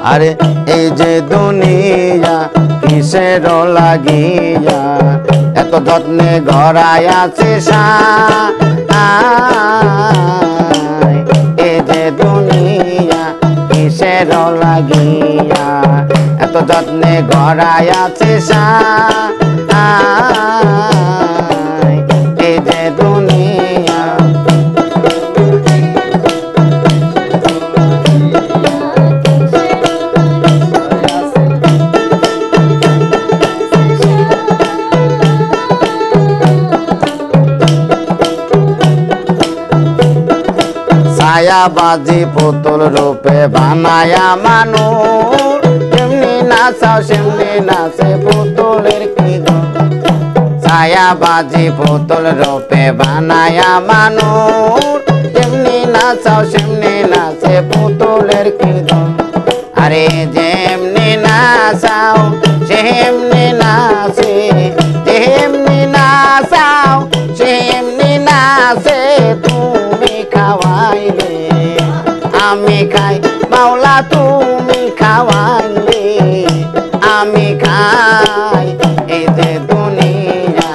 আরে এই যে দুনিয়া কিসের লাগিয়া এত যত্নে গড়ায় আছে এই যে দুনিয়া কিসের লাগিয়া এত যত্নে গড়ায় আছে এই যে দুনিয়া ছায়াবাজি পুতুল রূপে বানায়া মানুষ যেমনি নাচাও সেমনি নাচে পুতুলের কি ছায়াবাজি পুতুল রূপে বানায়া মানুষ যেমনি নাচাও সেমনি নাচে পুতুলের কি আরে যেমনি নাচাও সেমনি নাচে যেমনি নাচাও সেমনি নাচে তুমি খাওয়াইলে আমি খাই মাওলা তুমি খাওয়াইলে আমি খাই এই যে দুনিয়া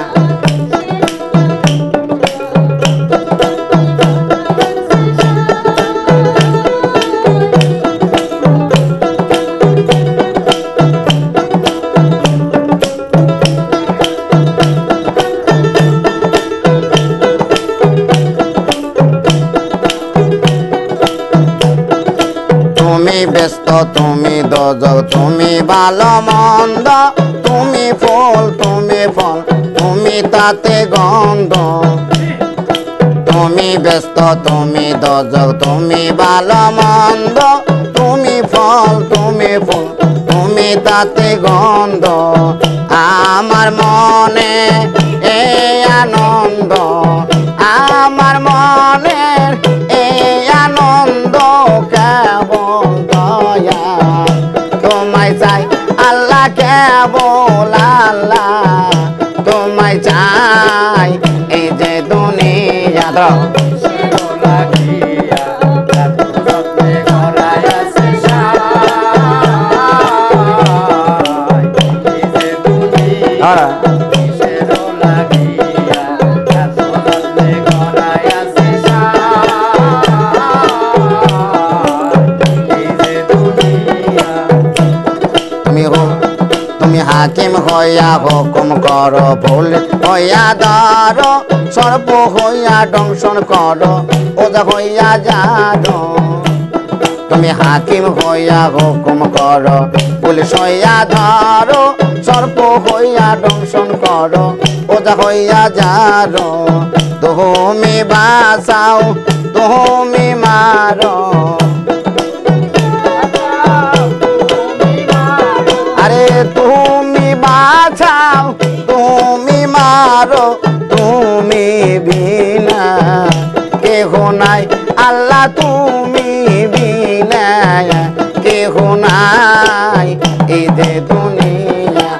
তুমি ব্যস্ত তুমি দোজক তুমি ভালো মন্দ তুমি ফল তুমি তাতে গন্ধ তুমি ব্যস্ত তুমি দোজক তুমি ভালো মন্দ তুমি ফল তুমি তাতে গন্ধ আমার মনে এই আনন্দ আমার মনে এই আনন্দ কেবল দয়া তোমায় চাই আল্লাহ কেবল আল্লাহ তোমায় চাই এই যে দুনিয়া তুমি হাকিম হইয়া হুকুম করো ভুল হইয়া ধরো সর্ব হইয়া দংশন করো ওজা হইয়া যাও তুমি হাকিম হইয়া হুকুম করো পুলিশ হইয়া ধরো সর্ব হইয়া দংশন করো ওজা হইয়া যাও তুমি বাঁচাও তুমি মারো আরে তুমি বাঁচাও তুমি মারো তুমি বিনা কেহ নাই আল্লাহ তুমি বিনা কেহ নাই এই যে দুনিয়া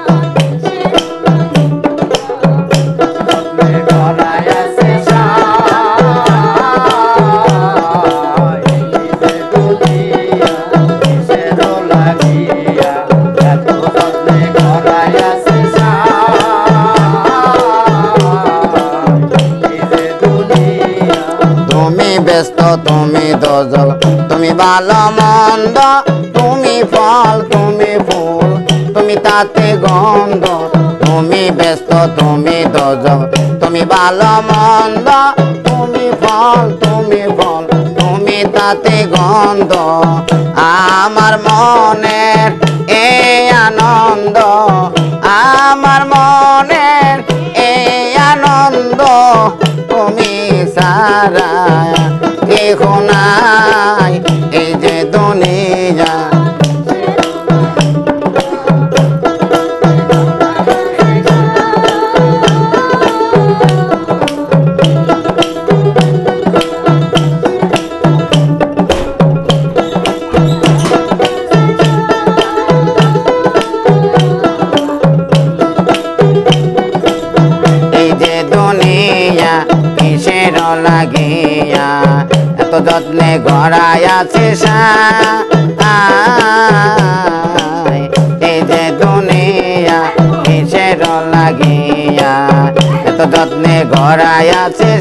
ব্যস্ত তুমি দোজল তুমি ভালো মন্দ তুমি ফল তুমি ফুল তুমি তাতে গন্ধ তুমি ব্যস্ত তুমি দোজল তুমি ভালো মন্দ তুমি ফল তুমি তাতে গন্ধ আমার মনের এই আনন্দ আমার মনের এই আনন্দ তুমি সারা কেহ নাই এই যে দুনিয়া লাগিয়া এত যত্নে গড়ায় আছে লাগিয়া এত যত্নে গড়াইয়াছে